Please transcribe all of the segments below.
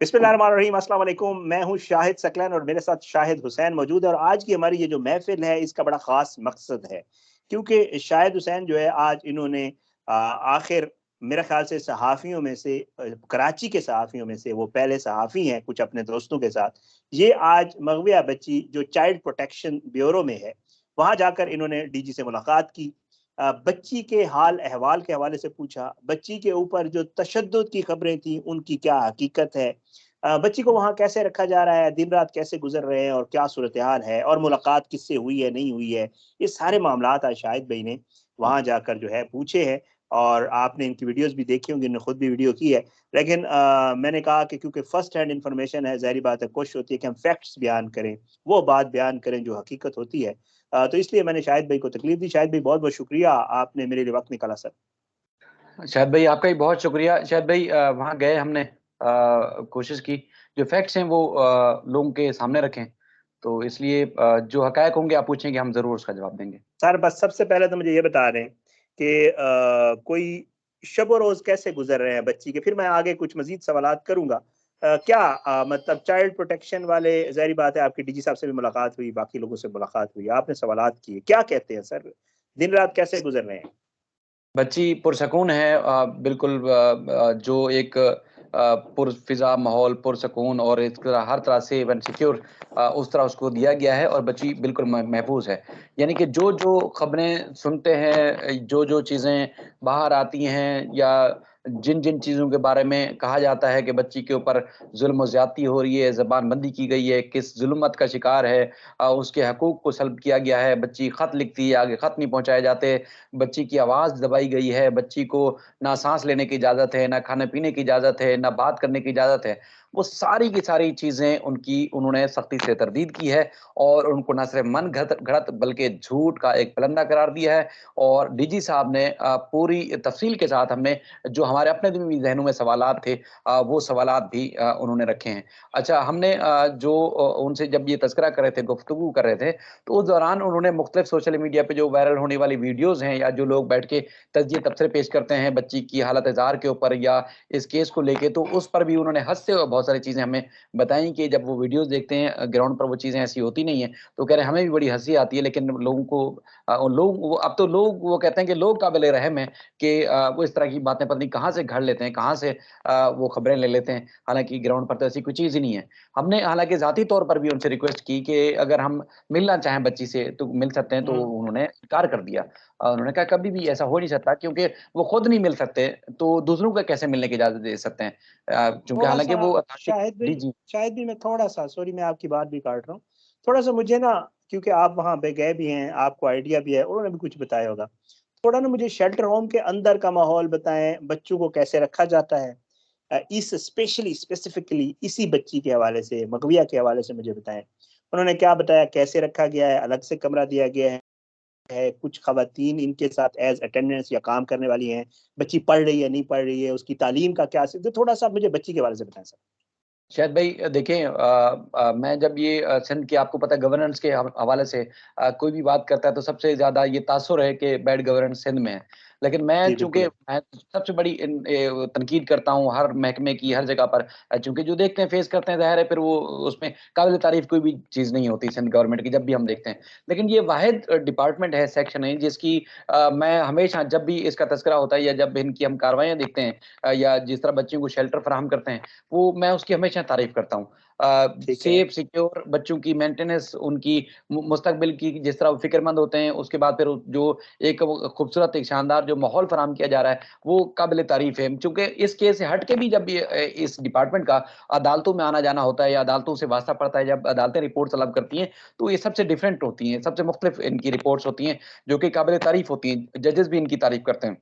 बिस्मिल्लाहिर्रहमानिर्रहीम, अस्सलाम वालेकुम। मैं हूँ शाहिद सकलन और मेरे साथ शाहिद हुसैन मौजूद है। और आज की हमारी ये जो महफिल है इसका बड़ा ख़ास मकसद है, क्योंकि शाहिद हुसैन जो है आज इन्होंने आखिर मेरे ख्याल से सहाफ़ियों में से कराची के सहाफ़ियों में से वो पहले सहाफ़ी हैं कुछ अपने दोस्तों के साथ। ये आज मग़विया बच्ची जो चाइल्ड प्रोटेक्शन ब्यूरो में है, वहाँ जाकर इन्होंने डीजी से मुलाकात की। बच्ची के हाल अहवाल के हवाले से पूछा, बच्ची के ऊपर जो तशद्दुद की खबरें थी उनकी क्या हकीकत है, बच्ची को वहाँ कैसे रखा जा रहा है, दिन रात कैसे गुजर रहे हैं और क्या सूरत-ए-हाल है और मुलाकात किससे हुई है, नहीं हुई है। ये सारे मामलात आज शाहिद भाई ने वहाँ जाकर जो है पूछे हैं और आपने इनकी वीडियोज़ भी देखी होंगी, इन्होंने खुद भी वीडियो की है। लेकिन मैंने कहा कि क्योंकि फर्स्ट हैंड इन्फॉर्मेशन है, ज़ाहिर-सी बात है कोशिश होती है कि हम फैक्ट्स बयान करें, वो बात बयान करें जो हकीकत होती है। तो इसलिए मैंने शाहिद भाई को तकलीफ दी। शाहिद भाई बहुत-बहुत शुक्रिया, आपने मेरे लिए वक़्त निकाला सर। शायद भाई आपका भी बहुत शुक्रिया। शायद भाई वहाँ गए हमने कोशिश की, जो फैक्ट्स हैं वो लोगों के सामने रखें। तो इसलिए जो हक़ाइक़ होंगे आप पूछेंगे हम ज़रूर उसका जवाब देंगे। सर बस सबसे पहले तो मुझे ये बता दें कि कोई शब-ओ-रोज़ कैसे गुज़र रहे हैं बच्ची के? फिर मैं आगे कुछ मज़ीद सवालात करूँगा। क्या मतलब चाइल्ड प्रोटेक्शन वाले ज़ाहिर-सी बात है आपकी डीजी साहब से भी मुलाकात हुई, बाकी लोगों से मुलाकात हुई, आपने सवालात किए, क्या कहते हैं सर? दिन-रात कैसे गुज़र रहे हैं? बच्ची पुरसकून है बिल्कुल जो एक पुरफ़िज़ा माहौल, पुरसकून और इस तरह हर तरह से इवन सिक्योर उस तरह उसको दिया गया है और बच्ची बिल्कुल महफ़ूज़ है। यानी कि जो-जो ख़बरें सुनते हैं, जो-जो चीज़ें बाहर आती हैं या जिन-जिन चीज़ों के बारे में कहा जाता है कि बच्ची के ऊपर ज़ुल्म और ज़्यादती हो रही है, ज़बानबंदी की गई है, किस ज़ुल्मत का शिकार है, उसके हकूक़ को सल्ब किया गया है, बच्ची ख़त लिखती है, आगे ख़त नहीं पहुँचाए जाते, बच्ची की आवाज़ दबाई गई है, बच्ची को ना साँस लेने की इजाज़त है, ना खाने-पीने की इजाज़त है, ना बात करने की इजाज़त है। वो सारी की सारी चीज़ें उन्होंने सख्ती से तरदीद की है और उनको ना सिर्फ़ मन घड़त बल्कि झूठ का एक पलंदा करार दिया है और डीजी साहब ने पूरी तफ़सील के साथ हमने जो हमारे अपने भी ज़हनों में सवालात थे वो सवालात भी उन्होंने रखे हैं। अच्छा हमने जो उनसे जब ये तज़किरा कर रहे थे, गुफ्तगू कर रहे थे, तो उस दौरान उन्होंने मुख्तलिफ सोशल मीडिया पे जो वायरल होने वाली वीडियोज़ हैं या जो लोग बैठ के तज्जिए तबसरे पेश करते हैं बच्ची की हालत-ए-ज़ार के ऊपर या इस केस को लेके, तो उस पर भी उन्होंने हँसते हुए बहुत सारी चीज़ें हमें बताई कि जब वो वीडियोज़ देखते हैं ग्राउंड पर वो चीज़ें ऐसी होती नहीं हैं, तो कह रहे हैं हमें भी बड़ी हँसी आती है लेकिन लोगों को लोग वो अब तो लोग वो कहते हैं कि लोग काबिल रहम हैं कि वो इस तरह की बातें पता नहीं कहाँ से घड़ लेते हैं, कहाँ से वो खबरें ले लेते हैं, हालाँकि ग्राउंड पर तो ऐसी कोई चीज़ ही नहीं है। हमने हालाँकि ज़ाती तौर पर भी उनसे रिक्वेस्ट की कि अगर हम मिलना चाहें बच्ची से तो मिल सकते हैं, तो हुँ। उन्होंने इनकार कर दिया। उन्होंने कहा कभी भी ऐसा हो नहीं सकता क्योंकि वो खुद नहीं मिल सकते, तो दूसरों को कैसे मिलने की इजाज़त दे सकते हैं? चूँकि हालाँकि थोड़ा-सा वो अथॉरिटी जी, जी। शायद भी मैं थोड़ा-सा सॉरी मैं आपकी बात भी काट रहा हूँ। थोड़ा-सा मुझे ना क्योंकि आप वहाँ पे गए भी हैं, आपको आइडिया भी है, उन्होंने भी कुछ बताया होगा। थोड़ा ना मुझे शेल्टर होम के अंदर का माहौल बताएँ, बच्चों को कैसे रखा जाता है? इस स्पेसिफिकली इसी बच्ची के हवाले से, मग़विया के हवाले से मुझे बताएँ। उन्होंने क्या बताया, कैसे रखा गया है, अलग से कमरा दिया गया है, कुछ ख़वातीन इनके साथ एज़ अटेंडेंट्स या काम करने वाली हैं, बच्ची पढ़ रही है, नहीं पढ़ रही है, उसकी तालीम का क्या तो थोड़ा-सा मुझे बच्ची के हवाले से बताएँ सर। शायद भाई देखें मैं जब ये सिंध की आपको पता है गवर्नेंस के हवाले से कोई भी बात करता है तो सबसे ज़्यादा ये तासुर है कि बैड गवर्नेंस सिंध में है। लेकिन मैं जी, चूँकि बिल्कुल। मैं सबसे बड़ी तनकीद करता हूँ हर महकमे की, हर जगह पर चूँकि जो देखते हैं, फेस करते हैं, ज़ाहिर है फिर वो उसमें काबिल-ए-तारीफ़ कोई भी चीज़ नहीं होती सिंध गवर्नमेंट की जब भी हम देखते हैं। लेकिन ये वाहिद डिपार्टमेंट है, सेक्शन है जिसकी मैं हमेशा जब भी इसका तज़किरा होता है या जब इनकी हम कार्रवाइयाँ देखते हैं या जिस तरह बच्चियों को शेल्टर फराहम करते हैं, वो मैं उसकी हमेशा तारीफ़ करता हूँ। ठीक है। सेफ सिक्योर बच्चों की मेंटेनेंस उनकी मुस्तकबिल की जिस तरह वो फ़िक्रमंद होते हैं, उसके बाद फिर जो एक वो खूबसूरत एक शानदार जो माहौल फराहम किया जा रहा है, वो काबिल तारीफ़ है। चूँकि इस केस से हट के भी जब ये इस डिपार्टमेंट का अदालतों में आना-जाना होता है या अदालतों से वास्ता पड़ता है, जब अदालतें रिपोर्ट तलब करती हैं, तो ये सबसे डिफरेंट होती हैं, सबसे मुख्तलिफ इनकी रिपोर्ट्स होती हैं, जो कि काबिल तारीफ़ होती हैं। जजेस भी इनकी तारीफ़ करते हैं।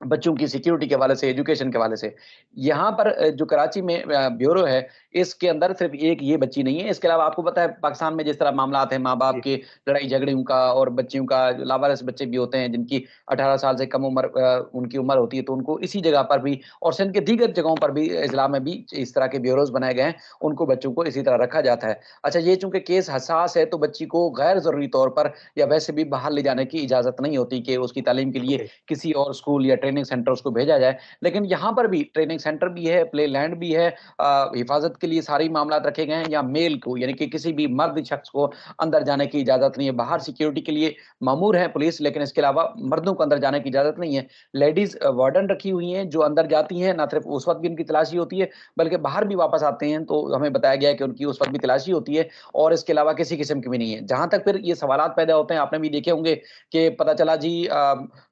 बच्चों की सिक्योरिटी के हवाले से, एजुकेशन के हवाले से। यहाँ पर जो कराची में ब्यूरो है, इसके अंदर सिर्फ एक ये बच्ची नहीं है। इसके अलावा आपको पता है पाकिस्तान में जिस तरह मामलात हैं माँ बाप जी। के लड़ाई झगड़ों का, और बच्चियों का, लावारिस बच्चे भी होते हैं जिनकी 18 साल से कम उम्र उनकी उम्र होती है, तो उनको इसी जगह पर भी और सिंध के दीगर जगहों पर भी इस्लाम में भी इस तरह के ब्यूरोज बनाए गए हैं, उनको बच्चों को इसी तरह रखा जाता है। अच्छा, ये चूंकि केस हसास है तो बच्ची को गैर जरूरी तौर पर या वैसे भी बाहर ले जाने की इजाजत नहीं होती कि उसकी तालीम के लिए ओके। किसी और स्कूल या ट्रेनिंग सेंटर उसको भेजा जाए। लेकिन यहाँ पर भी ट्रेनिंग सेंटर भी है, प्ले लैंड भी है, हिफाजत के लिए सारी मामला रखे गए हैं। या मेल को यानी कि किसी भी मर्द शख्स को अंदर जाने की इजाजत नहीं है। बाहर सिक्योरिटी के लिए मामूर है पुलिस, लेकिन इसके अलावा मर्दों को अंदर जाने की इजाजत नहीं है। लेडीज वार्डन रखी हुई हैं जो अंदर जाती हैं, ना सिर्फ उस वक्त भी उनकी तलाशी होती है बल्कि बाहर भी वापस आते हैं तो हमें बताया गया है कि उनकी उस वक्त भी तलाशी होती है, और इसके अलावा किसी किस्म की भी नहीं है। जहां तक फिर ये सवालात पैदा होते हैं, आपने भी देखे होंगे कि पता चला जी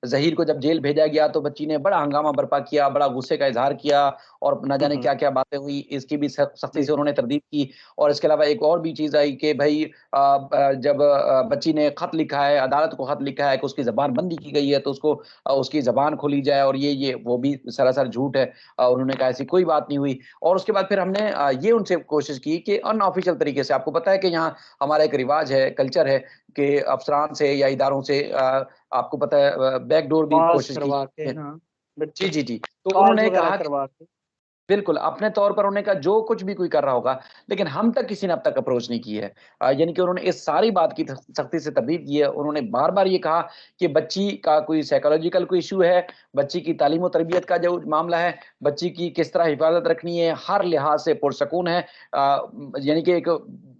जहीर को जब जेल भेजा गया तो बच्ची ने बड़ा हंगामा बर्पा किया, बड़ा गुस्से का इजहार किया, और न जाने क्या क्या बातें हुई, इसकी भी सख्ती जी। से उन्होंने तरदीद की। और इसके अलावा एक और भी चीज आई कि भाई जब बच्ची ने खत लिखा है, अदालत को खत लिखा है कि उसकी जबान बंदी की गई है तो उसको उसकी जबान खोली जाए, और ये वो भी सरासर झूठ है। उन्होंने कहा ऐसी कोई बात नहीं हुई। और उसके बाद फिर हमने ये उनसे कोशिश की कि अनऑफिशियल तरीके से, आपको पता है कि यहाँ हमारा एक रिवाज है, कल्चर है कि अफसरान से या इदारों से आपको पता है बैकडोर भी कॉल्स कोशिश की करवा के, जाती है। हाँ, जी, बिल्कुल। जी, जी। तो कॉल्स उन्होंने वगैरह कहा करवा के। बिल्कुल, अपने तौर पर उन्होंने कहा जो कुछ भी कोई कर रहा होगा, लेकिन हम तक किसी ने अब तक अप्रोच नहीं की है। यानी कि उन्होंने इस सारी बात की सख्ती से तरदीद की है। उन्होंने बार-बार ये कहा कि बच्ची का कोई साइकोलॉजिकल कोई इश्यू है, बच्ची की तालीम और तरबियत का जो मामला है, बच्ची की किस तरह हिफाज़त रखनी है, हर लिहाज से पुरसकून है। यानी कि एक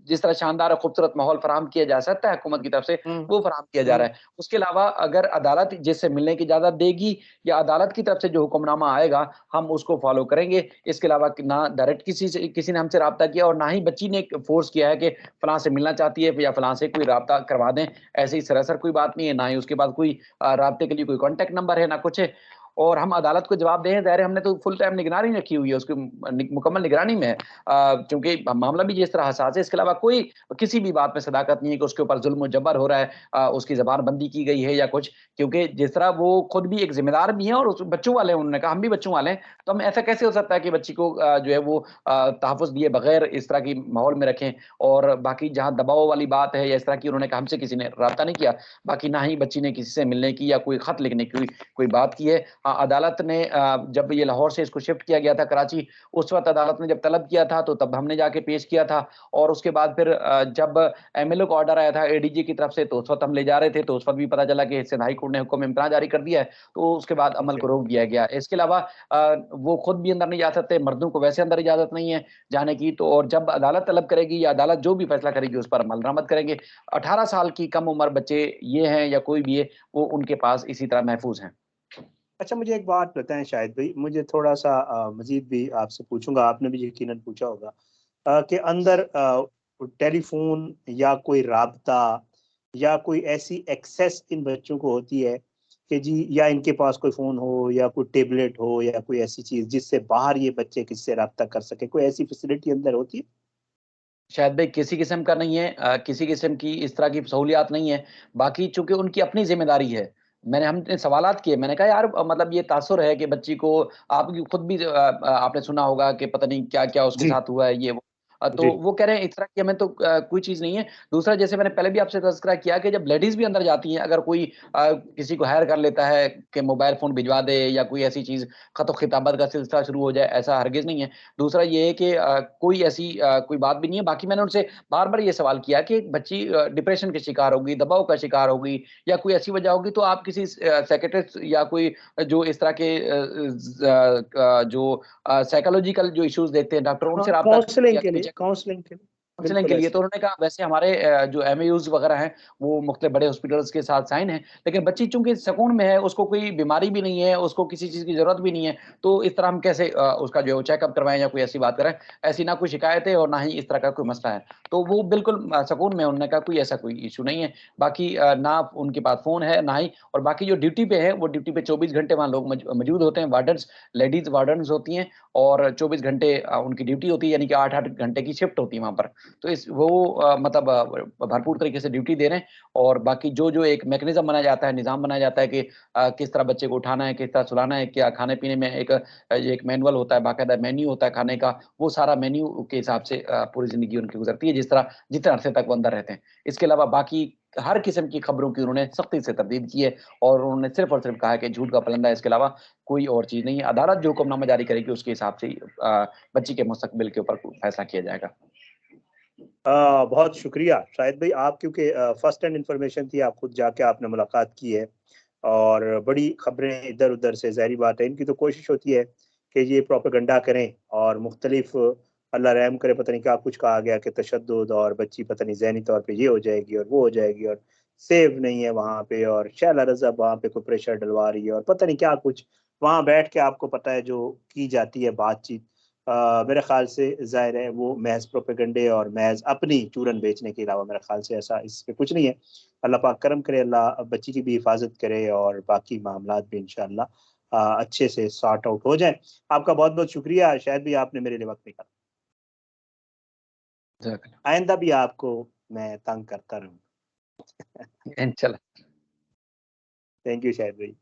जिस तरह शानदार और खूबसूरत माहौल फराहम किया जा सकता है हुकूमत की तरफ से, हुँ, वो फराहम किया जा हुँ। रहा है। उसके अलावा अगर अदालत जिससे मिलने की इजाज़त देगी या अदालत की तरफ से जो हुक्मनामा आएगा, हम उसको फ़ॉलो करेंगे। इसके अलावा कि ना डायरेक्ट किसी ने हमसे राब्ता किया और ना ही बच्ची ने फ़ोर्स किया है कि फलाँ से मिलना चाहती है या फलाँ से कोई राब्ता करवा दें। ऐसी सरासर कोई बात नहीं है, ना ही उसके पास कोई राब्ते के लिए कोई कॉन्टैक्ट नंबर है, ना कुछ है। और हम अदालत को जवाब दें, ज़ाहिर है हमने तो फुल टाइम निगरानी रखी हुई है, उसकी मुकम्मल निगरानी में है। चूँकि मामला भी जिस तरह हसास है, इसके अलावा कोई किसी भी बात में सदाकत नहीं है कि उसके ऊपर ज़ुल्म और जबर हो रहा है, उसकी ज़बान बंदी की गई है या कुछ। क्योंकि जिस तरह वो खुद भी एक ज़िम्मेदार भी हैं और उस बच्चों वाले हैं, उन्होंने कहा हम भी बच्चों वाले हैं, तो हम ऐसा कैसे हो सकता है कि बच्ची को जो है वो तहफ़्फ़ुज़ दिए बगैर इस तरह की माहौल में रखें। और बाकी जहाँ दबाव वाली बात है या इस तरह की, उन्होंने कहा हमसे किसी ने राब्ता नहीं किया। बाकी ना ही बच्ची ने किसी से मिलने की या कोई ख़त लिखने की कोई बात की है। हाँ, अदालत ने जब ये लाहौर से इसको शिफ्ट किया गया था कराची, उस वक़्त अदालत ने जब तलब किया था तो तब हमने जाके पेश किया था। और उसके बाद फिर जब एमएलए को ऑर्डर आया था एडीजी की तरफ से, तो उस वक़्त हम ले जा रहे थे, तो उस वक़्त भी पता चला कि सिंध हाई कोर्ट ने हुक्म इम्तनाअ जारी कर दिया है, तो उसके बाद अमल ओके। को रोक दिया गया। इसके अलावा वो खुद भी अंदर नहीं जा सकते, मर्दों को वैसे अंदर इजाज़त नहीं है जाने की, तो और जब अदालत तलब करेगी या अदालत जो भी फैसला करेगी उस पर अमल दरामद करेंगे। 18 साल की कम उम्र बच्चे ये हैं या कोई भी है, वो उनके पास इसी तरह महफूज़ हैं। अच्छा, मुझे एक बात बताएँ शाहिद भाई, मुझे थोड़ा-सा मज़ीद भी आपसे पूछूँगा, आपने भी यकीनन पूछा होगा कि अंदर टेलीफ़ोन या कोई राब्ता या कोई ऐसी एक्सेस इन बच्चों को होती है कि जी, या इनके पास कोई फ़ोन हो या कोई टैबलेट हो या कोई ऐसी चीज़ जिससे बाहर ये बच्चे किसी से राब्ता कर सकें, कोई ऐसी फ़ैसिलिटी अंदर होती है? शायद भाई किसी किस्म का नहीं है, किसी किस्म की इस तरह की सहूलियात नहीं है। बाकी चूँकि उनकी अपनी ज़िम्मेदारी है। हमने सवालात किए, मैंने कहा यार मतलब ये तासुर है कि बच्ची को आप खुद भी आपने सुना होगा कि पता नहीं क्या-क्या उसके जी, साथ हुआ है ये वो। तो जी। वो कह रहे हैं इस तरह की हमें तो कोई चीज़ नहीं है। दूसरा जैसे मैंने पहले भी आपसे तज़किरा किया कि जब लेडीज़ भी अंदर जाती हैं, अगर कोई किसी को हायर कर लेता है कि मोबाइल फ़ोन भिजवा दे या कोई ऐसी चीज़ ख़त-ओ-ख़िताबत का सिलसिला शुरू हो जाए, ऐसा हरगिज़ नहीं है। दूसरा ये है कि कोई ऐसी कोई बात भी नहीं है। बाकी मैंने उनसे बार-बार ये सवाल किया कि एक बच्ची डिप्रेशन की शिकार होगी, दबाव का शिकार होगी या कोई ऐसी वजह होगी तो आप किसी साइकियाट्रिस्ट या कोई जो इस तरह के जो साइकोलॉजिकल जो इश्यूज़ देखते हैं डॉक्टर, हाँ, उनसे राब्ता करें या कोई काउंसलिंग के लिए। काउंसलिंग के बिल्कुल लिए। ऐसे तो ही। उन्होंने कहा वैसे हमारे जो एमएयूज़ वगैरह हैं, वो मुख्तलिफ बड़े हॉस्पिटल्स के साथ साइन हैं, लेकिन बच्ची चूँकि सुकून में है, उसको कोई बीमारी भी नहीं है, उसको किसी चीज़ की ज़रूरत भी नहीं है, तो इस तरह हम कैसे उसका जो है वो चेकअप करवाएँ या कोई ऐसी बात कराएँ? ऐसी ना कोई शिकायत है और ना ही इस तरह का कोई मसला है। तो वो बिल्कुल सुकून में है, उन्होंने कहा कोई ऐसा कोई इश्यू नहीं है। बाकी ना उनके पास फ़ोन है, ना ही और बाकी जो ड्यूटी पे है, वो ड्यूटी पे 24 घंटे वहाँ लोग मौजूद होते हैं, वार्डन्स, लेडीज़ वार्डन्स होती हैं और 24 घंटे उनकी ड्यूटी होती है, यानी कि 8-8 घंटे की शिफ्ट होती है वहाँ पर। तो इस वो मतलब भरपूर तरीके से ड्यूटी दे रहे हैं और बाकी जो एक मैकेनिज्म बनाया जाता है, निज़ाम बनाया जाता है कि किस तरह बच्चे को उठाना है, किस तरह सुलाना है, क्या खाने-पीने में एक मैनुअल होता है, बाकायदा मेन्यू होता है खाने का, वो सारा मेन्यू के हिसाब से पूरी ज़िंदगी उनकी गुज़रती है, जिस तरह जितने अरसे तक वो अंदर रहते हैं। इसके अलावा बाकी हर किस्म की खबरों की उन्होंने सख्ती से तरदीद की है और उन्होंने सिर्फ़ और सिर्फ़ कहा है कि झूठ का पलंदा है, इसके अलावा कोई और चीज़ नहीं है। अदालत जो हुक्मनामा जारी करेगी, उसके हिसाब से ही बच्ची के मुस्तकबिल के ऊपर फैसला किया जाएगा। बहुत शुक्रिया शाहिद भाई, आप क्योंकि फर्स्ट हैंड इन्फॉर्मेशन थी, आप खुद जाके आपने मुलाकात की है और बड़ी खबरें इधर-उधर से, ज़ाहिर बात है इनकी तो कोशिश होती है कि ये प्रोपेगेंडा करें और मुख्तलिफ अल्लाह रहम करे, पता नहीं क्या कुछ कहा गया कि तशद्दुद और बच्ची पता नहीं ज़हनी तौर पे ये हो जाएगी और वो हो जाएगी और सेफ नहीं है वहाँ पे और शैला रज़ा वहाँ पे कोई प्रेशर डलवा रही है और पता नहीं क्या कुछ, वहाँ बैठ के आपको पता है जो की जाती है बातचीत। मेरे ख़्याल से ज़ाहिर है वो महज़ प्रोपेगेंडे और महज़ अपनी चूरन बेचने के अलावा मेरे ख़्याल से ऐसा इसमें कुछ नहीं है। अल्लाह पाक करम करे, अल्लाह बच्ची की भी हिफ़ाज़त करे और बाकी मामलात भी इंशाअल्लाह अच्छे से सॉर्ट आउट हो जाएँ। आपका बहुत-बहुत शुक्रिया, शायद भी आपने मेरे लिए वक़्त निकाला। जज़ाकल्लाह। आइंदा भी आपको मैं तंग करता रहूँगा। इंशाल्लाह। थैंक यू शाहिद भाई।